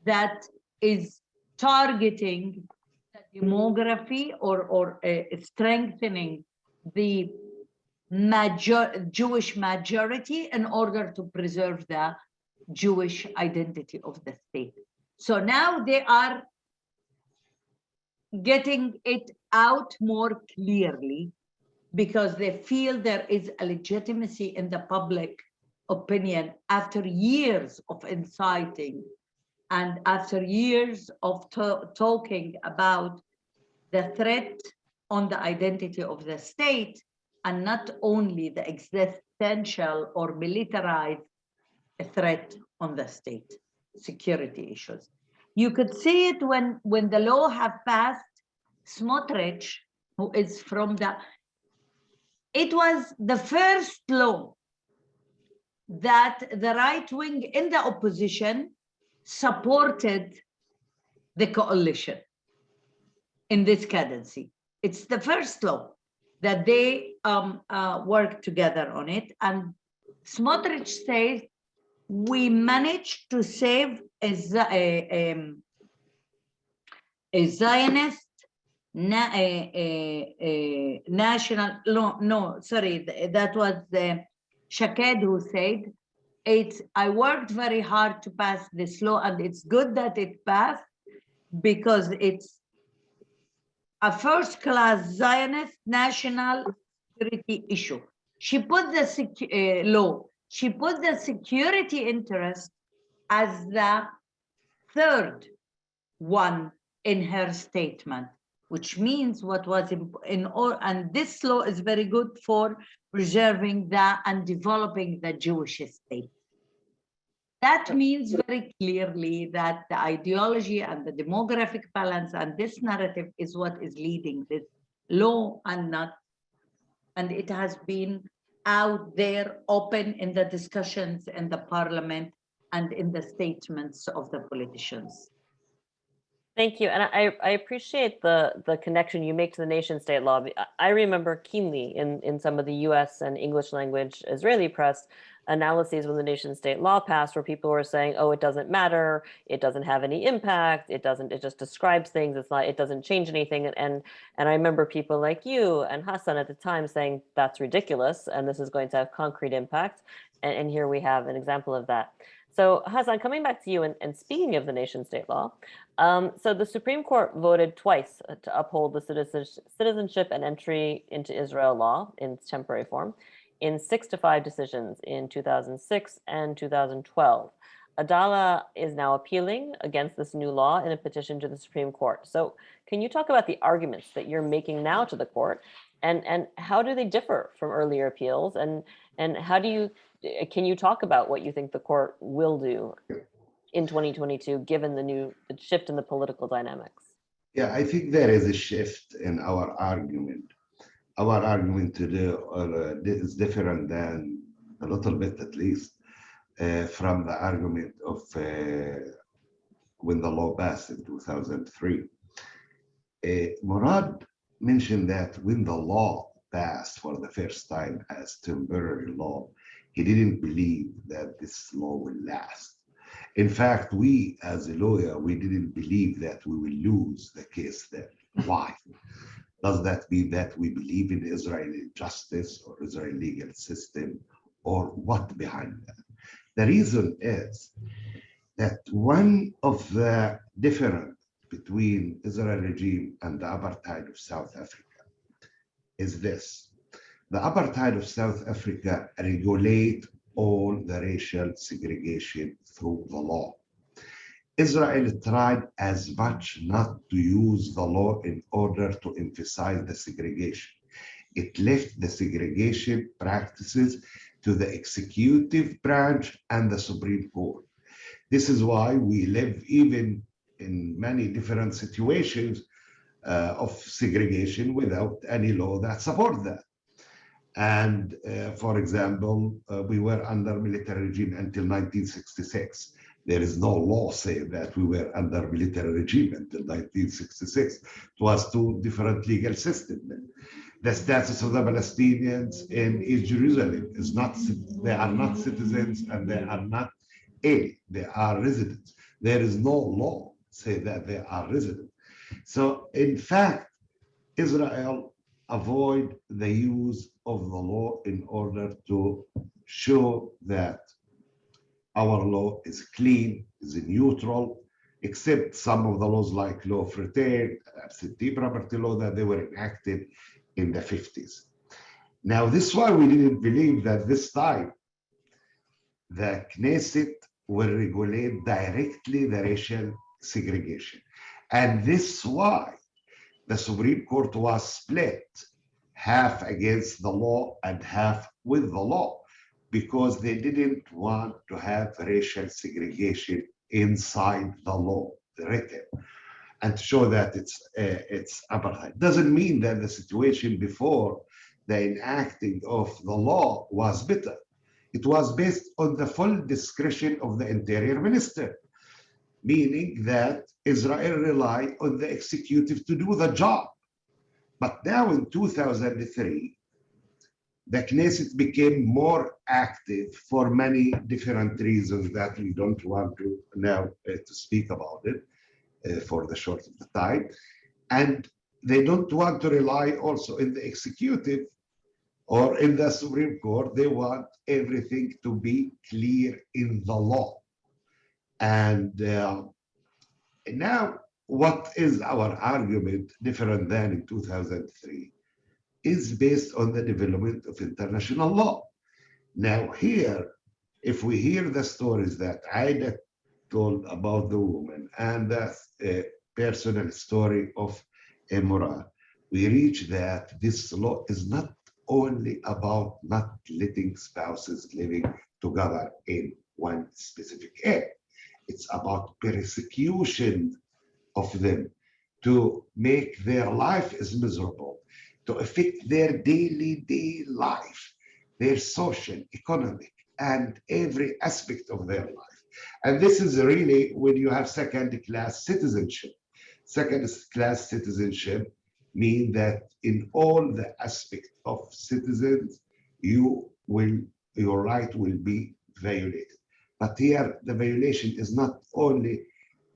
that is targeting the demography or strengthening the Jewish majority in order to preserve the Jewish identity of the state. So now they are getting it out more clearly because they feel there is a legitimacy in the public opinion after years of inciting and after years of talking about the threat on the identity of the state, and not only the existential or militarized threat on the state, security issues. You could see it when the law have passed. Smotrich, who is from it was the first law that the right wing in the opposition supported the coalition in this cadency. It's the first law that they worked together on it. And Smotrich says, we managed to save a Zionist national, that was Shaked who said, I worked very hard to pass this law, and it's good that it passed because it's a first-class Zionist national security issue. She put the law, she put the security interest as the third one in her statement, which means what was in all, and this law is very good for preserving and developing the Jewish state. That means very clearly that the ideology and the demographic balance and this narrative is what is leading this law and it has been out there open in the discussions in the parliament and in the statements of the politicians. Thank you. And I appreciate the connection you make to the nation state law. I remember keenly in some of the US and English language Israeli press analyses when the nation state law passed, where people were saying, oh, it doesn't matter, it doesn't have any impact, it just describes things, it doesn't change anything. And I remember people like you and Hassan at the time saying that's ridiculous and this is going to have concrete impact. And here we have an example of that. So Hassan, coming back to you and speaking of the nation state law, so the Supreme Court voted twice to uphold the Citizenship and Entry into Israel law in its temporary form in 6-5 decisions in 2006 and 2012. Adalah is now appealing against this new law in a petition to the Supreme Court. So can you talk about the arguments that you're making now to the court and how do they differ from earlier appeals and how do you, can you talk about what you think the court will do in 2022, given the shift in the political dynamics? Yeah, I think there is a shift in our argument. Our argument today is different than a little bit, at least, from the argument of when the law passed in 2003. Morad mentioned that when the law passed for the first time as temporary law, he didn't believe that this law will last. In fact, we as a lawyer, we didn't believe that we will lose the case there. Why? Does that mean that we believe in Israeli justice or Israeli legal system or what behind that? The reason is that one of the difference between Israel regime and the apartheid of South Africa is this. The apartheid of South Africa regulate all the racial segregation through the law. Israel tried as much not to use the law in order to emphasize the segregation. It left the segregation practices to the executive branch and the Supreme Court. This is why we live even in many different situations of segregation without any law that supports that. And for example, we were under military regime until 1966. There is no law saying that we were under military regime until 1966. It was two different legal systems. The status of the Palestinians in East Jerusalem is not, they are not citizens and they are not alien, they are residents. There is no law say that they are residents. So in fact, Israel avoid the use of the law in order to show that our law is clean, is neutral, except some of the laws like law of return, absentee property law that they were enacted in the 50s. Now, this is why we didn't believe that this time the Knesset will regulate directly the racial segregation. And this is why the Supreme Court was split, half against the law and half with the law, because they didn't want to have racial segregation inside the law, the written, and to show that it's apartheid. Doesn't mean that the situation before the enacting of the law was better. It was based on the full discretion of the Interior Minister, meaning that Israel relied on the executive to do the job. But now in 2003, the Knesset became more active for many different reasons that we don't want to now to speak about it for the short of the time. And they don't want to rely also in the executive or in the Supreme Court. They want everything to be clear in the law. And now, what is our argument different than in 2003 is based on the development of international law. Now here, if we hear the stories that Aida told about the woman and the personal story of Morad, we reach that this law is not only about not letting spouses living together in one specific area. It's about persecution of them, to make their life is miserable, to affect their daily life, their social, economic, and every aspect of their life. And this is really when you have second-class citizenship. Second-class citizenship means that in all the aspects of citizens, your right will be violated. But here, the violation is not only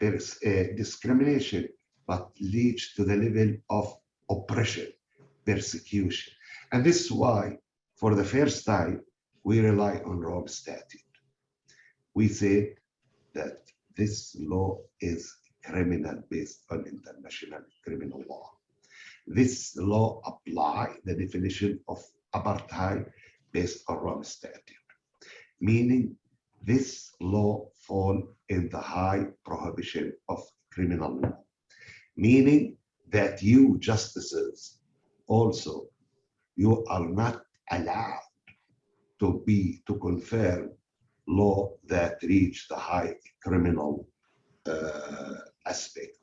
discrimination, but leads to the level of oppression, persecution. And this is why, for the first time, we rely on Rome Statute. We said that this law is criminal based on international criminal law. This law applies the definition of apartheid based on Rome Statute, meaning this law falls in the high prohibition of criminal law, meaning that you justices also, you are not allowed to confirm law that reach the high criminal aspect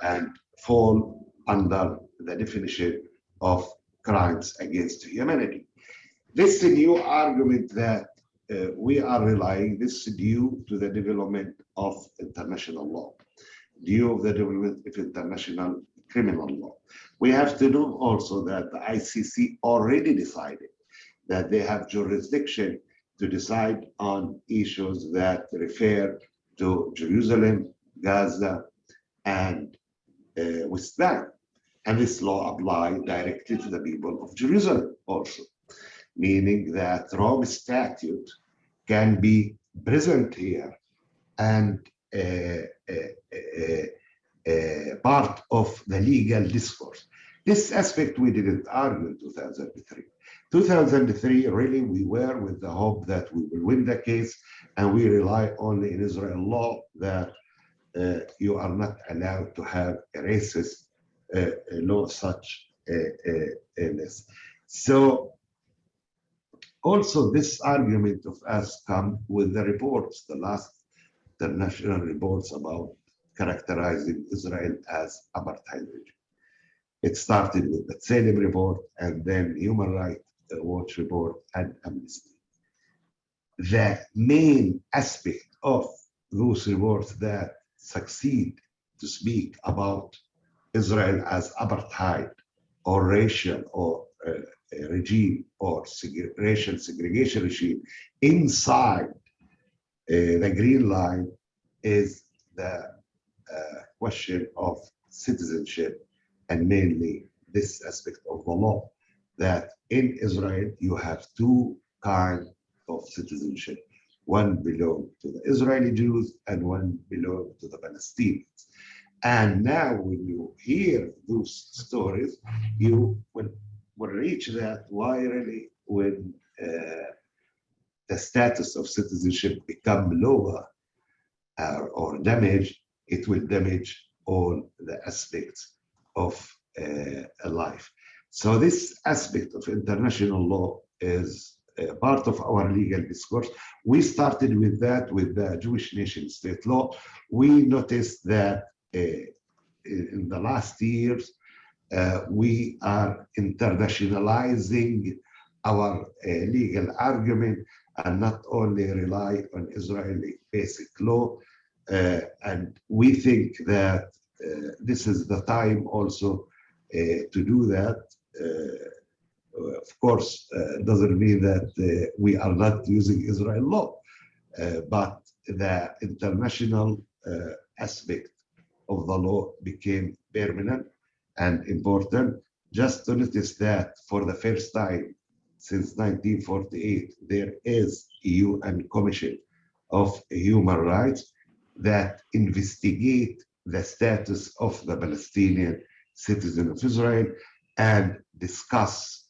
and fall under the definition of crimes against humanity. This is a new argument that we are relying, this is due to the development of international law, due of the development of international criminal law. We have to know also that the ICC already decided that they have jurisdiction to decide on issues that refer to Jerusalem, Gaza, and West Bank. And this law applies directly to the people of Jerusalem also, meaning that Rome Statute can be present here and part of the legal discourse. This aspect we didn't argue in 2003. 2003, really, we were with the hope that we will win the case, and we rely only in Israel law that you are not allowed to have a racist law such this. So also this argument of us come with the reports, the last international reports about characterizing Israel as apartheid regime. It started with the Tselem report and then Human Rights Watch report and Amnesty. The main aspect of those reports that succeed to speak about Israel as apartheid or racial or regime or racial segregation regime inside the Green Line is the question of citizenship, and mainly this aspect of the law, that in Israel you have two kinds of citizenship. One belongs to the Israeli Jews and one belongs to the Palestinians. And now when you hear those stories, you will reach that why really when the status of citizenship become lower or damaged, it will damage all the aspects of a life. So this aspect of international law is part of our legal discourse. We started with that with the Jewish nation state law. We noticed that in the last years, we are internationalizing our legal argument and not only rely on Israeli basic law. And we think that this is the time also to do that. Of course, doesn't mean that we are not using Israel law, but the international aspect of the law became permanent and important. Just to notice that for the first time since 1948, there is UN Commission of Human Rights that investigate the status of the Palestinian citizen of Israel and discuss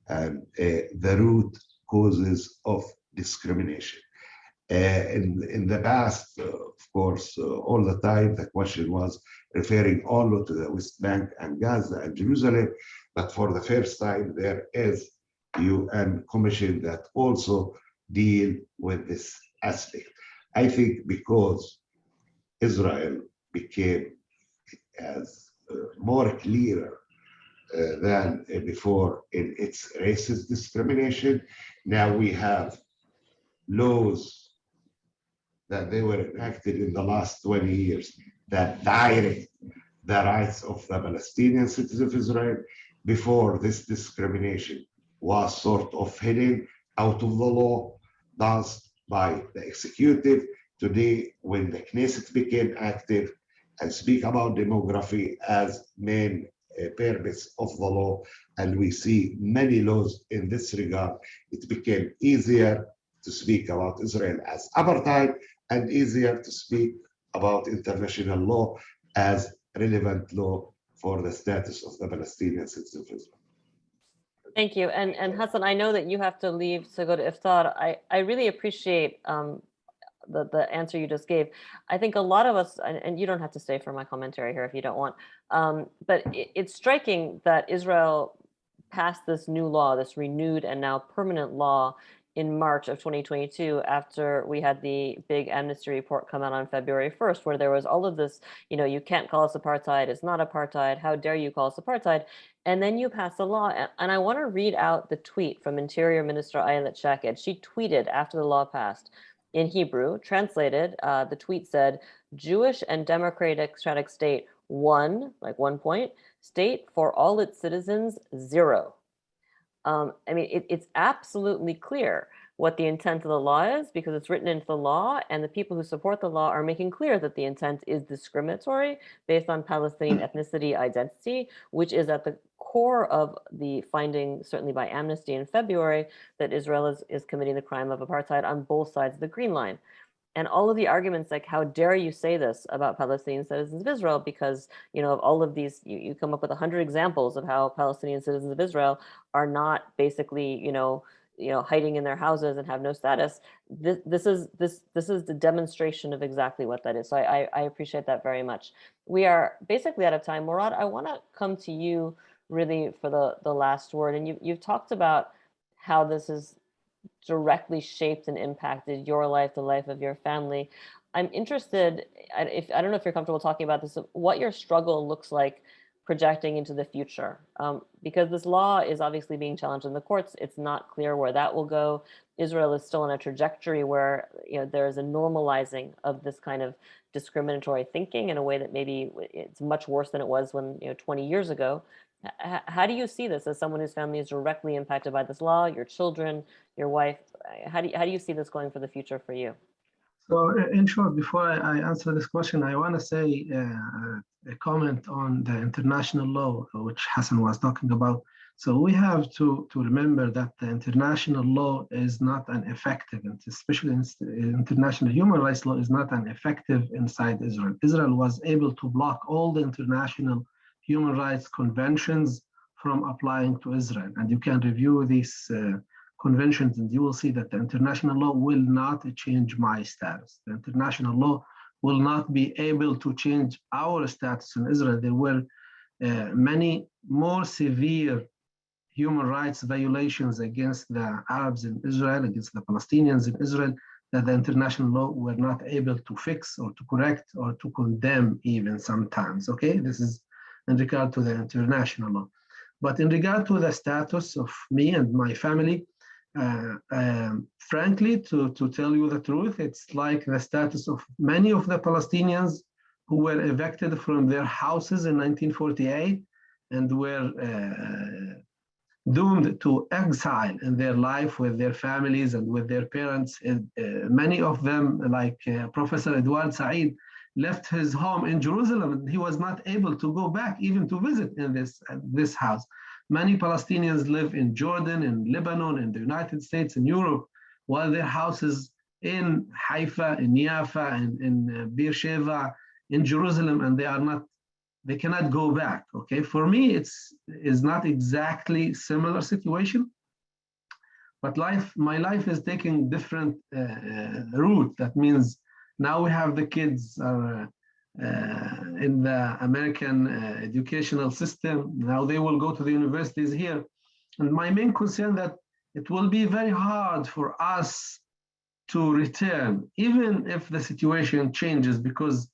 the root causes of discrimination. In the past, of course, all the time, the question was referring only to the West Bank and Gaza and Jerusalem, but for the first time, there is UN Commission that also deal with this aspect. I think because Israel became as more clearer than before in its racist discrimination. Now we have laws that they were enacted in the last 20 years that direct the rights of the Palestinian citizens of Israel. Before, this discrimination was sort of hidden out of the law, done by the executive. Today, when the Knesset became active and speak about demography as main purpose of the law, and we see many laws in this regard, it became easier to speak about Israel as apartheid and easier to speak about international law as relevant law for the status of the Palestinian citizens of Israel. Thank you. And Hassan, I know that you have to leave to go to iftar. I really appreciate the answer you just gave. I think a lot of us, and you don't have to stay for my commentary here if you don't want, but it's striking that Israel passed this new law, this renewed and now permanent law in March of 2022, after we had the big amnesty report come out on February 1st, where there was all of this, you can't call us apartheid, it's not apartheid, how dare you call us apartheid? And then you pass a law, and I want to read out the tweet from Interior Minister Ayelet Shaked. She tweeted after the law passed in Hebrew, translated, the tweet said, Jewish and democratic state 1, like 1 point, state for all its citizens 0. I mean, it's absolutely clear what the intent of the law is because it's written into the law, and the people who support the law are making clear that the intent is discriminatory based on Palestinian ethnicity identity, which is at the core of the finding, certainly by Amnesty in February, that Israel is committing the crime of apartheid on both sides of the Green Line. And all of the arguments like, how dare you say this about Palestinian citizens of Israel? Because, of all of these, you come up with 100 examples of how Palestinian citizens of Israel are not basically, hiding in their houses and have no status. This is the demonstration of exactly what that is. So I appreciate that very much. We are basically out of time. Morad, I want to come to you really for the last word. And you've talked about how this is directly shaped and impacted your life, the life of your family. I'm interested, I don't know if you're comfortable talking about this, what your struggle looks like projecting into the future? Because this law is obviously being challenged in the courts. It's not clear where that will go. Israel is still on a trajectory where there is a normalizing of this kind of discriminatory thinking in a way that maybe it's much worse than it was when 20 years ago. How do you see this as someone whose family is directly impacted by this law, your children, your wife? How do you see this going for the future for you? So in short, before I answer this question, I want to say a comment on the international law, which Hassan was talking about. So we have to remember that the international law is not an effective, and especially international human rights law is not an effective inside Israel. Israel was able to block all the international human rights conventions from applying to Israel. And you can review these conventions and you will see that the international law will not change my status. The international law will not be able to change our status in Israel. There were many more severe human rights violations against the Arabs in Israel, against the Palestinians in Israel, that the international law were not able to fix or to correct or to condemn even sometimes, okay? This is in regard to the international law. But in regard to the status of me and my family, frankly, to tell you the truth, it's like the status of many of the Palestinians who were evicted from their houses in 1948 and were doomed to exile in their life with their families and with their parents. Many of them, like Professor Edward Said, left his home in Jerusalem and he was not able to go back even to visit in this house. Many Palestinians live in Jordan, in Lebanon, in the United States, in Europe, while their houses in Haifa, in Yafa, in Beersheba, in Jerusalem, and they cannot go back, okay? For me, it's not exactly similar situation, but my life is taking different route. That means now we have the kids in the American educational system. Now they will go to the universities here. And my main concern that it will be very hard for us to return, even if the situation changes, because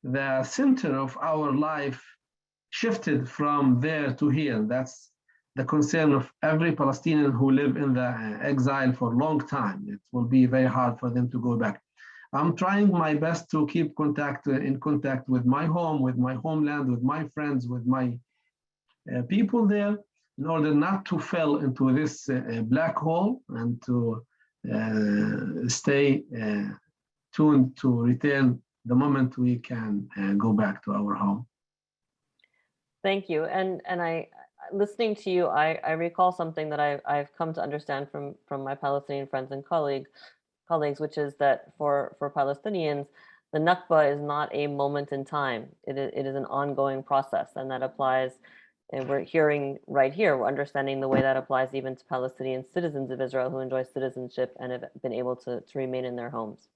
the center of our life shifted from there to here. That's the concern of every Palestinian who live in the exile for a long time. It will be very hard for them to go back. I'm trying my best to keep in contact with my home, with my homeland, with my friends, with my people there, in order not to fall into this black hole and to stay tuned to return the moment we can go back to our home. Thank you. And listening to you, I recall something that I've come to understand from my Palestinian friends and colleagues, which is that for Palestinians, the Nakba is not a moment in time. It is an ongoing process, and that applies, and we're hearing right here, we're understanding the way that applies even to Palestinian citizens of Israel who enjoy citizenship and have been able to remain in their homes.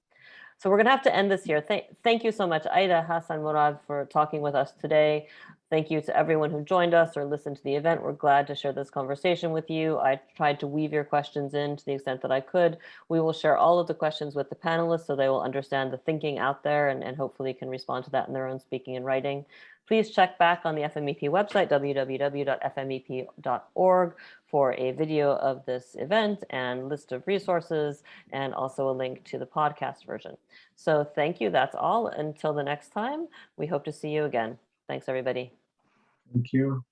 So we're going to have to end this here. Thank you so much, Aida, Hassan, Morad, for talking with us today. Thank you to everyone who joined us or listened to the event. We're glad to share this conversation with you. I tried to weave your questions in to the extent that I could. We will share all of the questions with the panelists so they will understand the thinking out there and hopefully can respond to that in their own speaking and writing. Please check back on the FMEP website, www.fmep.org, for a video of this event and list of resources, and also a link to the podcast version. So thank you. That's all. Until the next time, we hope to see you again. Thanks, everybody. Thank you.